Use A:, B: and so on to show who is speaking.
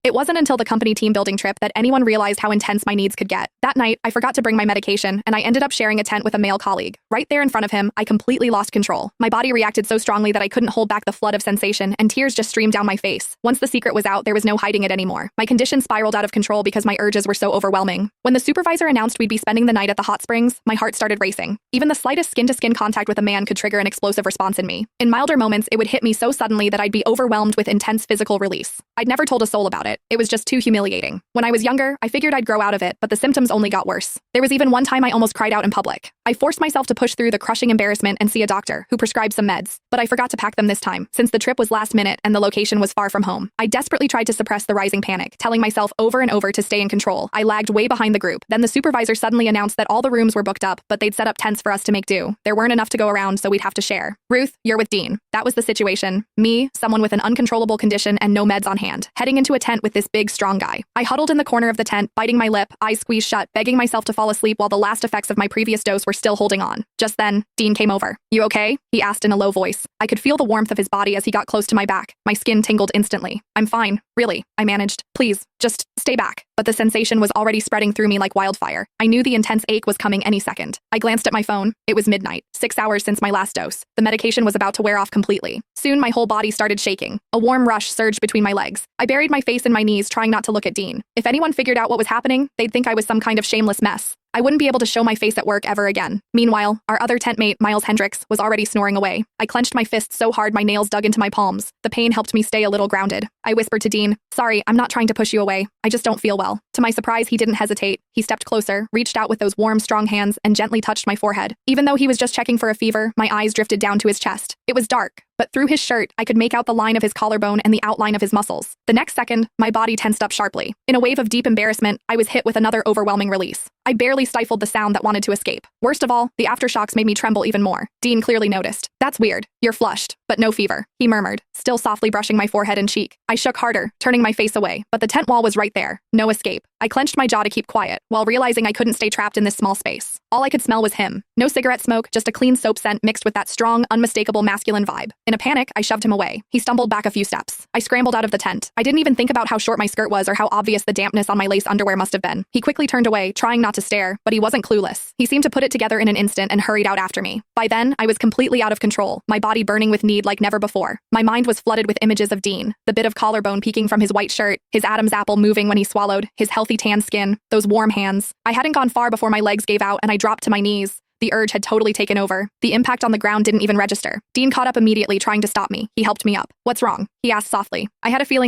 A: It wasn't until the company team building trip that anyone realized how intense my needs could get. That night, I forgot to bring my medication, and I ended up sharing a tent with a male colleague. Right there in front of him, I completely lost control. My body reacted so strongly that I couldn't hold back the flood of sensation, and tears just streamed down my face. Once the secret was out, there was no hiding it anymore. My condition spiraled out of control because my urges were so overwhelming. When the supervisor announced we'd be spending the night at the hot springs, my heart started racing. Even the slightest skin-to-skin contact with a man could trigger an explosive response in me. In milder moments, it would hit me so suddenly that I'd be overwhelmed with intense physical release. I'd never told a soul about it. It was just too humiliating. When I was younger, I figured I'd grow out of it, but the symptoms only got worse. There was even one time I almost cried out in public. I forced myself to push through the crushing embarrassment and see a doctor, who prescribed some meds, but I forgot to pack them this time, since the trip was last minute and the location was far from home. I desperately tried to suppress the rising panic, telling myself over and over to stay in control. I lagged way behind the group. Then the supervisor suddenly announced that all the rooms were booked up, but they'd set up tents for us to make do. There weren't enough to go around, so we'd have to share. Ruth, you're with Dean. That was the situation. Me, someone with an uncontrollable condition and no meds on hand, heading into a tent with this big, strong guy. I huddled in the corner of the tent, biting my lip, eyes squeezed shut, begging myself to fall asleep while the last effects of my previous dose were still holding on. Just then, Dean came over. "You okay?" he asked in a low voice. I could feel the warmth of his body as he got close to my back. My skin tingled instantly. "I'm fine, really," I managed. "Please, just stay back." But the sensation was already spreading through me like wildfire. I knew the intense ache was coming any second. I glanced at my phone. It was midnight, 6 hours since my last dose. The medication was about to wear off completely. Soon my whole body started shaking. A warm rush surged between my legs. I buried my face in my knees, trying not to look at Dean. If anyone figured out what was happening, they'd think I was some kind of shameless mess. I wouldn't be able to show my face at work ever again. Meanwhile, our other tent mate, Miles Hendricks, was already snoring away. I clenched my fists so hard my nails dug into my palms. The pain helped me stay a little grounded. I whispered to Dean, "Sorry, I'm not trying to push you away. I just don't feel well." To my surprise, he didn't hesitate. He stepped closer, reached out with those warm, strong hands, and gently touched my forehead. Even though he was just checking for a fever, my eyes drifted down to his chest. It was dark, but through his shirt, I could make out the line of his collarbone and the outline of his muscles. The next second, my body tensed up sharply. In a wave of deep embarrassment, I was hit with another overwhelming release. I barely stifled the sound that wanted to escape. Worst of all, the aftershocks made me tremble even more. Dean clearly noticed. "That's weird. You're flushed, but no fever," he murmured, still softly brushing my forehead and cheek. I shook harder, turning my face away, but the tent wall was right there. No escape. I clenched my jaw to keep quiet, while realizing I couldn't stay trapped in this small space. All I could smell was him. No cigarette smoke, just a clean soap scent mixed with that strong, unmistakable masculine vibe. In a panic, I shoved him away. He stumbled back a few steps. I scrambled out of the tent. I didn't even think about how short my skirt was or how obvious the dampness on my lace underwear must have been. He quickly turned away, trying not to stare, but he wasn't clueless. He seemed to put it together in an instant and hurried out after me. By then, I was completely out of control, my body burning with need like never before. My mind was flooded with images of Dean, the bit of collarbone peeking from his white shirt, his Adam's apple moving when he swallowed, his healthy tan skin, those warm hands. I hadn't gone far before my legs gave out and I dropped to my knees. The urge had totally taken over. The impact on the ground didn't even register. Dean caught up immediately, trying to stop me. He helped me up. "What's wrong?" he asked softly. I had a feeling